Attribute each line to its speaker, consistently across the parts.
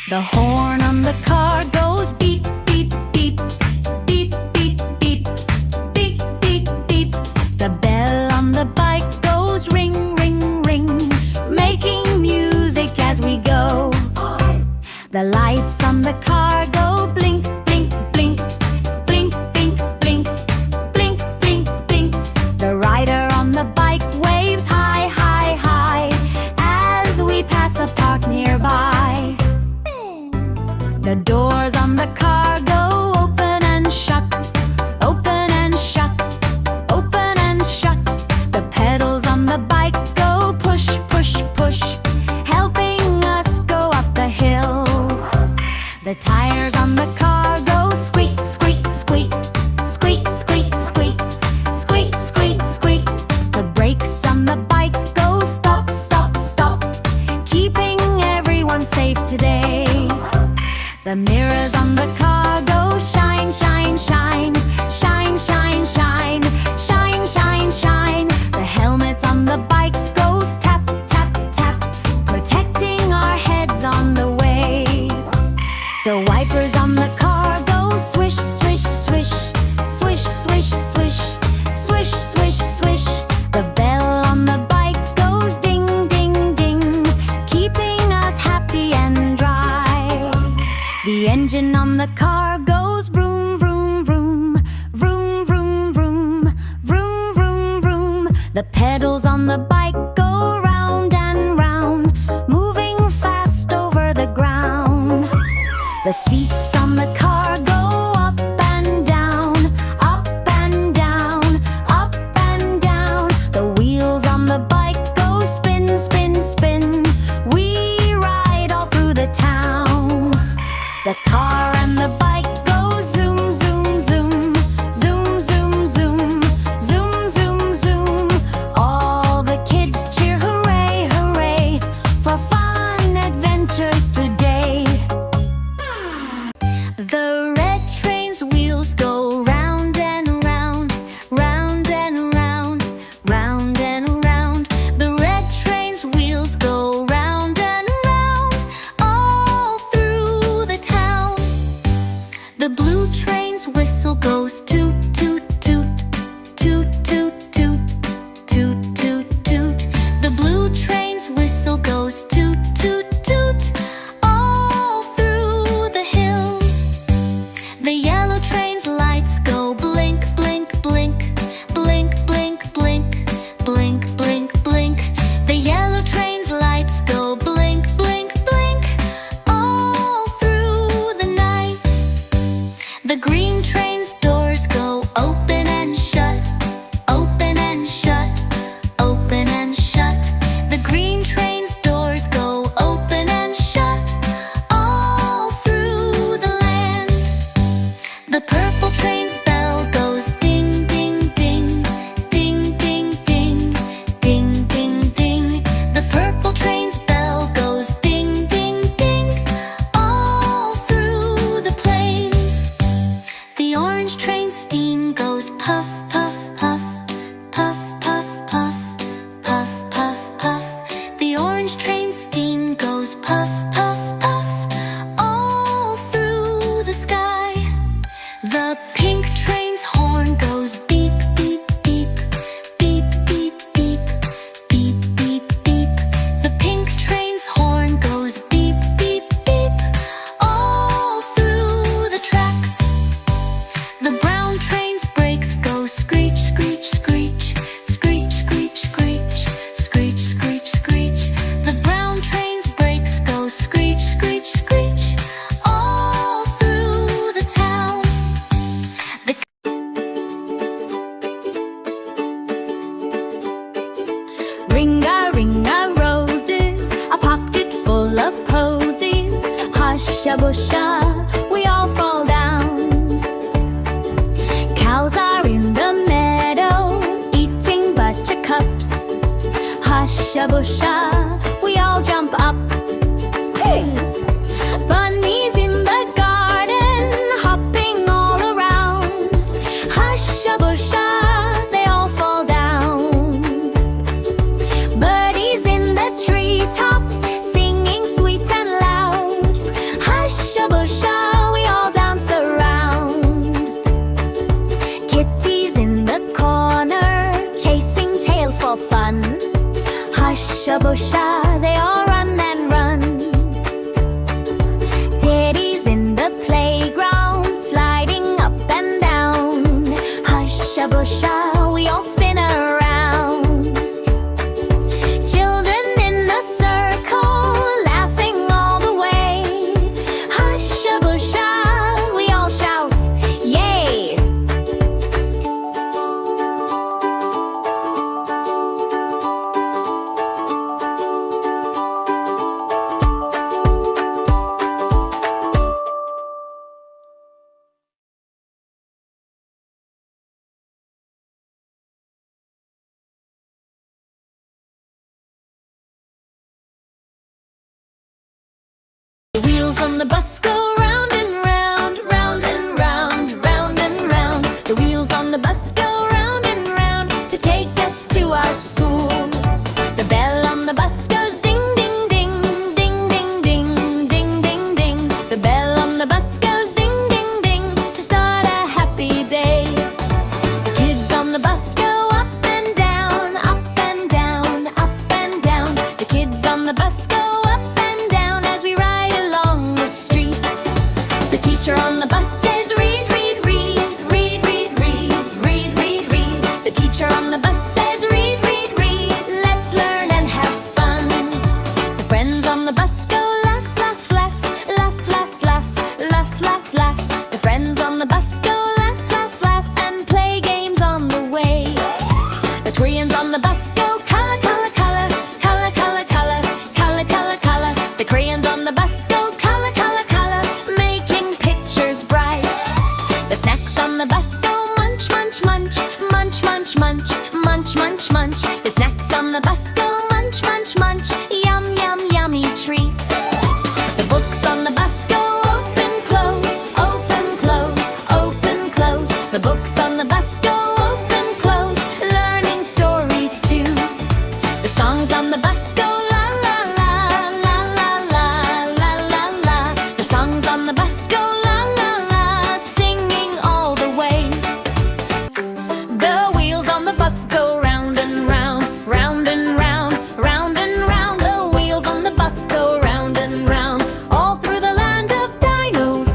Speaker 1: The horn on the car goes beep, beep, beep, beep, beep, beep, beep, beep, beep. The bell on the bike goes ring, ring, ring, making music as we go. The lights on the car go blink, blink, blink, blink, blink, blink, blink, blink, blink. The rider on the bike waves high, high, high as we pass a park nearby. The doors on the car go open and shut, open and shut, open and shut. The pedals on the bike go push, push, push, helping us go up the hill. The tires on the car go squeak, squeak, squeak, squeak, squeak, squeak, squeak, squeak, squeak. The brakes on the bike go stop, stop, stop, keeping everyone safe today. The mirrors on the car go shine, shine, shine, shine, shine, shine, shine, shine, shine. The helmet on the bike goes tap, tap, tap, protecting our heads on the way. The wipers on the car go swish, swish, swish, swish, swish, swish, swish, swish, swish. The bell on the bike goes ding, ding, ding, keeping us happy and dry. The engine on the car goes vroom, vroom, vroom, vroom, vroom, vroom, vroom, vroom, vroom. The pedals on the bike go round and round, moving fast over the ground. The seats on the car go up and down, up and down, up and down. The wheels on the bike go spin, spin, spin. We ride all through the town. The car and the bike go zoom, zoom, zoom, zoom, zoom, zoom, zoom, zoom, zoom. All the kids cheer hooray, hooray for fun adventures today. The red train's wheels go round and round, round and round, round and round. The red train's wheels go round and round, all through the town. The blue train's whistle goes toot, toot, toot, toot, toot, toot, toot, toot, toot. The blue train's whistle goes toot, toot, toot, all through the hills. The yellow train's lights go blink, blink, blink, blink, blink, blink, blink, blink, blink. The yellow train's lights go blink, blink, blink, all through the night. The green train's doors go open and shut, open and shut, open and shut. The green train's doors go open and shut, all through the land. The purple train's bell goes ding, ding, ding, ding, ding, ding, ding, ding, ding. The purple train's bell goes ding, ding, ding, all through the plains. The orange train's steam goes puff, puff, puff, puff, puff, puff, puff, puff, puff. The orange train's steam goes puff, puff, puff, all through the sky. The pink train's horn goes beep, beep, beep, beep, beep, beep, beep, beep, beep. The pink train's horn goes beep, beep, beep, all through the tracks. The brown train's brakes go screech, screech, screech, screech, screech, screech, screech, screech, screech. The brown train's brakes go screech, screech, screech, all through the town. The ringa, ringa roses, a pocket full of posies. Husha busha, we all fall down. Cows are in the meadow, eating buttercups. Husha busha, we all jump up. Hey! Bunnies in the garden, hopping all around. Husha busha, they all fall down. Birdies in the treetops, singing sweet and loud. The wheels on the bus go round and round, round and round, round and round. The wheels on the bus go round and round to take us to our school. The bell on the bus goes ding, ding, ding, ding, ding, ding, ding, ding, ding. The bell on the bus goes ding, ding, ding to start a happy day. The kids on the bus go up and down, up and down, up and down. The kids on the bus go up and down as we ride along the street. The teacher on the bus says read, read, read, read, read, read, read, read, read. The teacher on the bus says read, read, read. Let's learn and have fun. The friends on the bus go laugh, laugh, laugh, laugh, laugh, laugh, laugh, laugh, laugh. The friends on the bus go laugh, laugh, laugh and play games on the way. The Koreans on the bus go color, color, color, color, color, color, color, color, color. The crayons on the bus go color, color, color, making pictures bright. The snacks on the bus go munch, munch, munch, munch, munch, munch, munch, munch, munch. The snacks on the bus go munch, munch, munch, yum, yum, yummy treats. The books on the bus go open, close, open, close, open, close. The books on the bus go open, close, learning stories too. The songs on the bus go la la la la la la la la la. The songs on the bus go la la la, singing all the way. The wheels on the bus go round and round, round and round, round and round. The wheels on the bus go round and round, all through the land of dinos.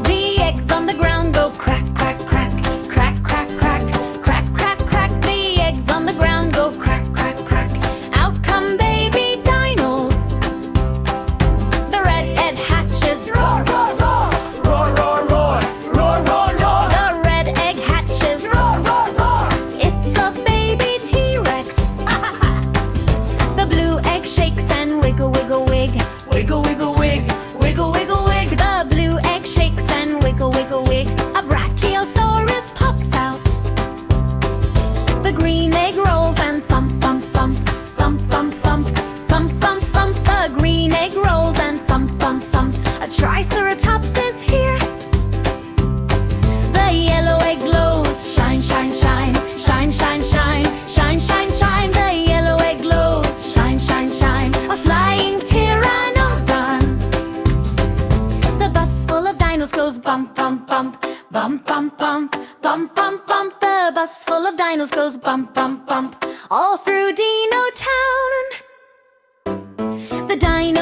Speaker 1: The eggs on the ground go crack, crack, crack, crack, crack, crack, crack, crack, crack. The eggs on the ground go crack, crack, crack. Out come baby dinos. The red egg hatches roar, roar, roar, roar, roar, roar, roar, roar, roar. The red egg hatches roar, roar, roar. It's a baby T-Rex. The blue egg shakes and wiggle, wiggle, wig, wiggle, wiggle, wig, wiggle, wiggle, wig. The blue egg shakes and wiggle, wiggle, wig. A brachiosaurus pops out. The green egg rolls and thump, thump, thump, thump, thump, thump, thump, thump, thump. The green egg rolls and thump, thump, thump. A triceratops is here. The yellow egg glows, shine, shine, shine, shine, shine, shine, shine, shine, shine. The yellow egg glows, shine, shine, shine. A flying pteranodon. The bus full of dinos goes bump, bump, bump, bump, bump, bump, bump, bump, bump. The bus full of dinos goes bump, bump, bump, all through Dino Town. The dino